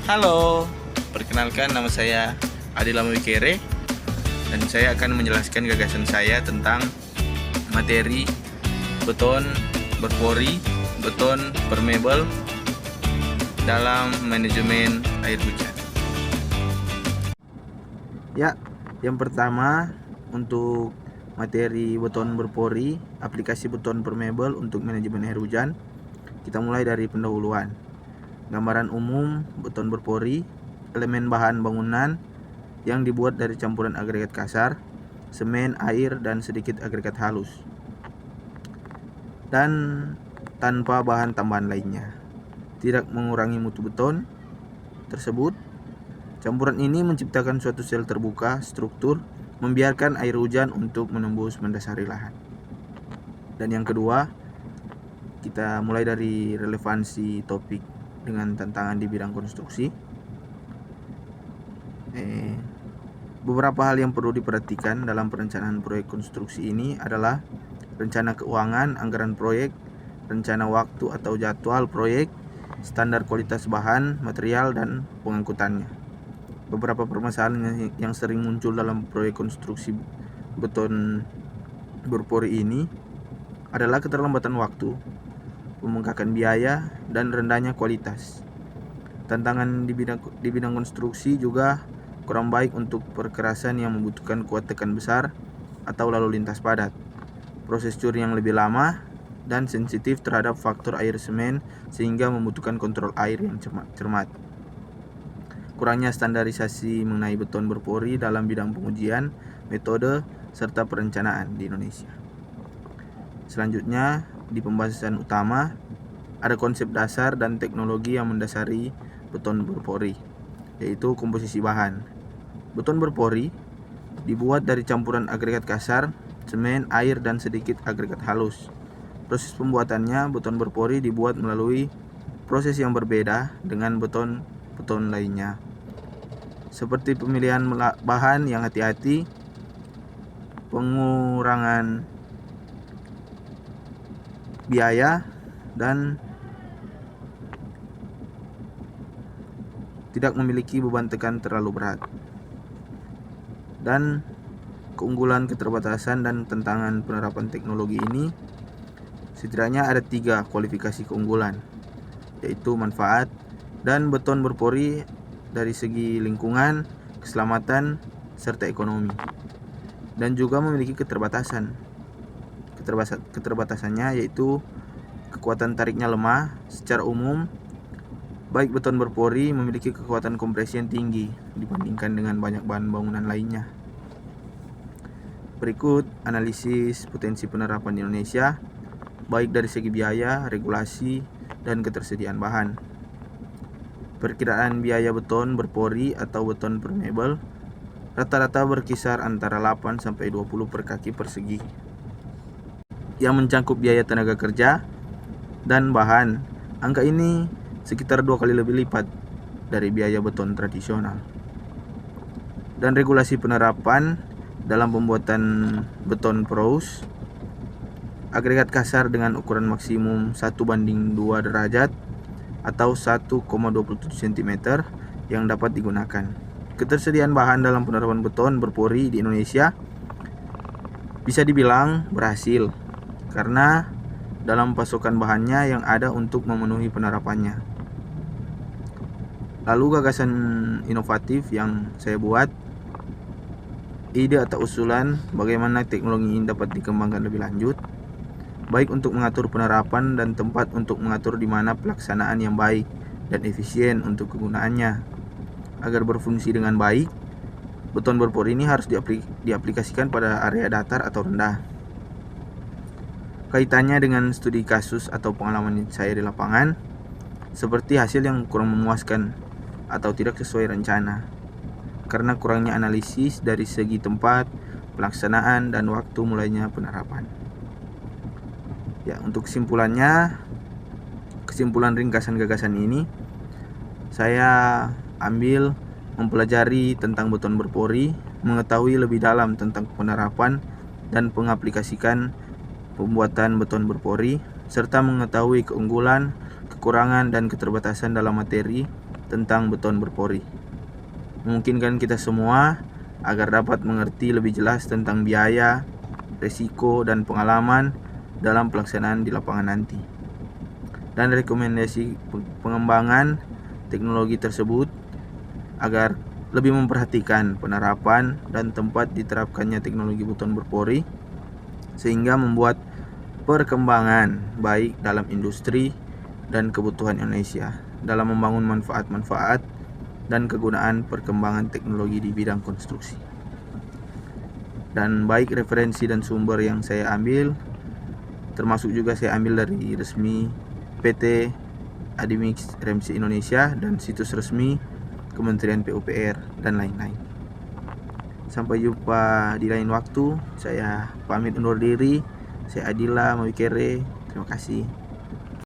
Halo, perkenalkan nama saya Adila Wikere dan saya akan menjelaskan gagasan saya tentang materi beton berpori, beton permeable dalam manajemen air hujan. Ya, yang pertama untuk materi beton berpori, aplikasi beton permeable untuk manajemen air hujan, kita mulai dari pendahuluan. Gambaran umum beton berpori, elemen bahan bangunan yang dibuat dari campuran agregat kasar, semen, air, dan sedikit agregat halus, dan tanpa bahan tambahan lainnya. Tidak mengurangi mutu beton tersebut. Campuran ini menciptakan suatu sel terbuka struktur, membiarkan air hujan untuk menembus mendasari lahan. Dan yang kedua, kita mulai dari relevansi topik dengan tantangan di bidang konstruksi. Beberapa hal yang perlu diperhatikan dalam perencanaan proyek konstruksi ini adalah rencana keuangan, anggaran proyek, rencana waktu atau jadwal proyek, standar kualitas bahan, material, dan pengangkutannya. Beberapa permasalahan yang sering muncul dalam proyek konstruksi beton berpori ini adalah keterlambatan waktu, pembengkakan biaya, dan rendahnya kualitas. Tantangan di bidang konstruksi juga kurang baik untuk perkerasan yang membutuhkan kuat tekan besar atau lalu lintas padat, proses curi yang lebih lama, dan sensitif terhadap faktor air semen sehingga membutuhkan kontrol air yang cermat. Kurangnya standarisasi mengenai beton berpori dalam bidang pengujian, metode, serta perencanaan di Indonesia. Selanjutnya, di pembahasan utama, ada konsep dasar dan teknologi yang mendasari beton berpori, yaitu komposisi bahan. Beton berpori dibuat dari campuran agregat kasar, semen, air, dan sedikit agregat halus. Proses pembuatannya, beton berpori dibuat melalui proses yang berbeda dengan beton lainnya, seperti pemilihan bahan yang hati-hati, pengurangan biaya, dan tidak memiliki beban tekan terlalu berat. Dan keunggulan, keterbatasan, dan tantangan penerapan teknologi ini setidaknya ada 3 kualifikasi keunggulan, yaitu manfaat dan beton berpori dari segi lingkungan, keselamatan, serta ekonomi, dan juga memiliki keterbatasan. Keterbatasannya yaitu kekuatan tariknya lemah. Secara umum, baik beton berpori memiliki kekuatan kompresi yang tinggi dibandingkan dengan banyak bahan bangunan lainnya. Berikut analisis potensi penerapan di Indonesia, baik dari segi biaya, regulasi, dan ketersediaan bahan. Perkiraan biaya beton berpori atau beton permeable rata-rata berkisar antara 8-20 per kaki persegi, yang mencakup biaya tenaga kerja dan bahan. Angka ini sekitar 2 kali lebih lipat dari biaya beton tradisional. Dan regulasi penerapan dalam pembuatan beton pros, agregat kasar dengan ukuran maksimum 1:2 derajat atau 1,27 cm yang dapat digunakan. Ketersediaan bahan dalam penerapan beton berpori di Indonesia bisa dibilang berhasil karena dalam pasokan bahannya yang ada untuk memenuhi penerapannya. Lalu gagasan inovatif yang saya buat, ide atau usulan bagaimana teknologi ini dapat dikembangkan lebih lanjut, baik untuk mengatur penerapan dan tempat untuk mengatur di mana pelaksanaan yang baik dan efisien untuk kegunaannya. Agar berfungsi dengan baik, beton berpori ini harus diaplikasikan pada area datar atau rendah. Kaitannya dengan studi kasus atau pengalaman saya di lapangan, seperti hasil yang kurang memuaskan atau tidak sesuai rencana, karena kurangnya analisis dari segi tempat, pelaksanaan, dan waktu mulainya penerapan. Ya, untuk kesimpulan ringkasan gagasan ini, saya ambil mempelajari tentang beton berpori, mengetahui lebih dalam tentang penerapan dan pengaplikasikan pembuatan beton berpori, serta mengetahui keunggulan, kekurangan, dan keterbatasan dalam materi tentang beton berpori, memungkinkan kita semua agar dapat mengerti lebih jelas tentang biaya, risiko, dan pengalaman dalam pelaksanaan di lapangan nanti, dan rekomendasi pengembangan teknologi tersebut agar lebih memperhatikan penerapan dan tempat diterapkannya teknologi beton berpori, sehingga membuat perkembangan baik dalam industri dan kebutuhan Indonesia dalam membangun manfaat-manfaat dan kegunaan perkembangan teknologi di bidang konstruksi. Dan baik referensi dan sumber yang saya ambil, termasuk juga saya ambil dari resmi PT Adimix RMC Indonesia dan situs resmi Kementerian PUPR dan lain-lain. Sampai jumpa di lain waktu. Saya pamit undur diri. Saya Adila Mawikere. Terima kasih.